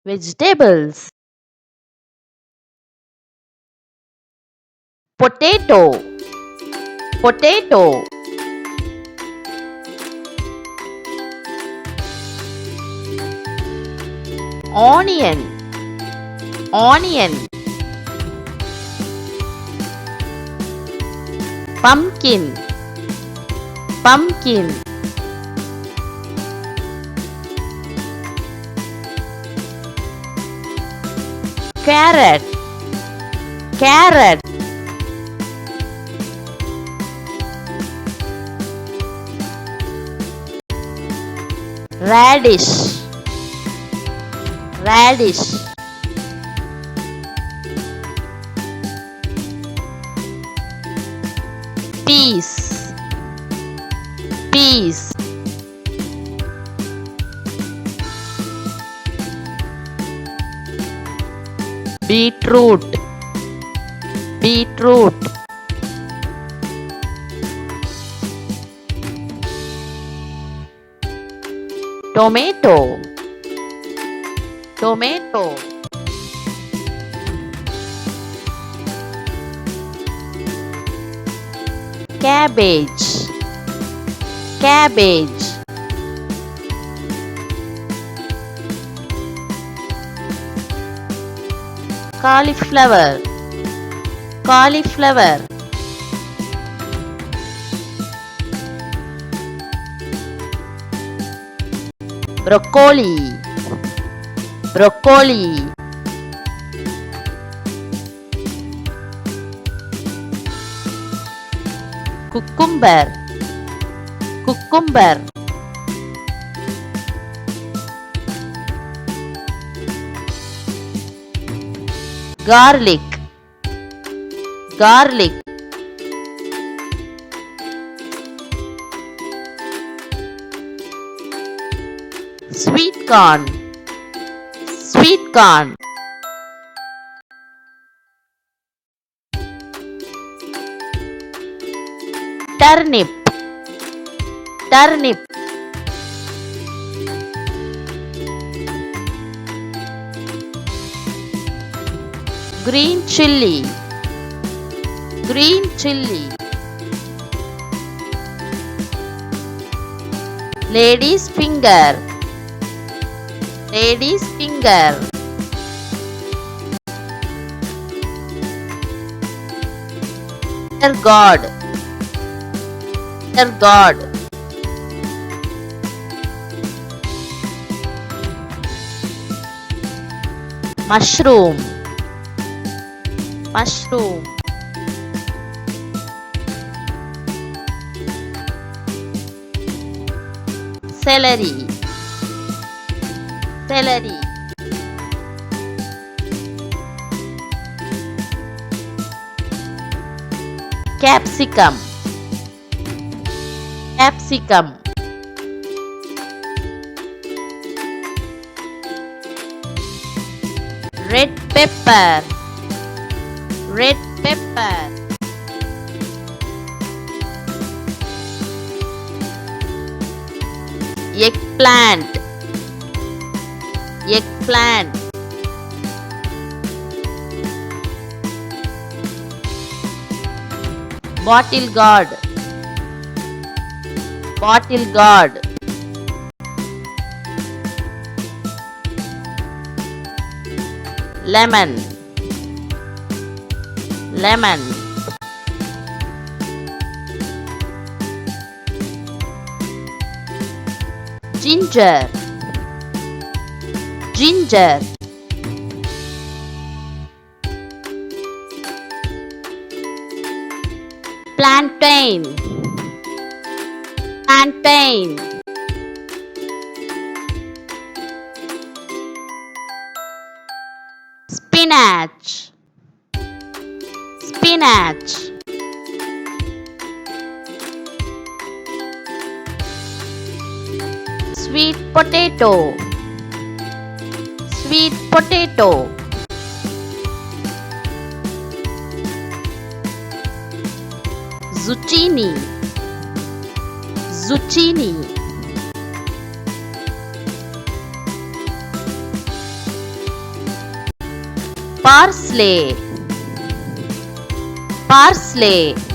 vegetables, potato, potato, onion, onion, pumpkin, pumpkin, carrot, carrot, radish, radish, peas, peas, beetroot, beetroot, tomato, tomato, cabbage, cabbage, cauliflower, cauliflower, broccoli, broccoli, cucumber, cucumber, garlic, garlic, sweet corn, sweet corn, turnip, turnip, green chilli, green chilli, lady's finger, lady's finger, gourd, gourd, mushroom, mushroom, celery, celery, capsicum, capsicum, red pepper, red pepper, eggplant, eggplant, bottle gourd, bottle gourd, lemon, lemon, ginger, ginger, plantain, plantain, spinach, spinach, sweet potato, sweet potato, zucchini, zucchini, Parsley, Parsley.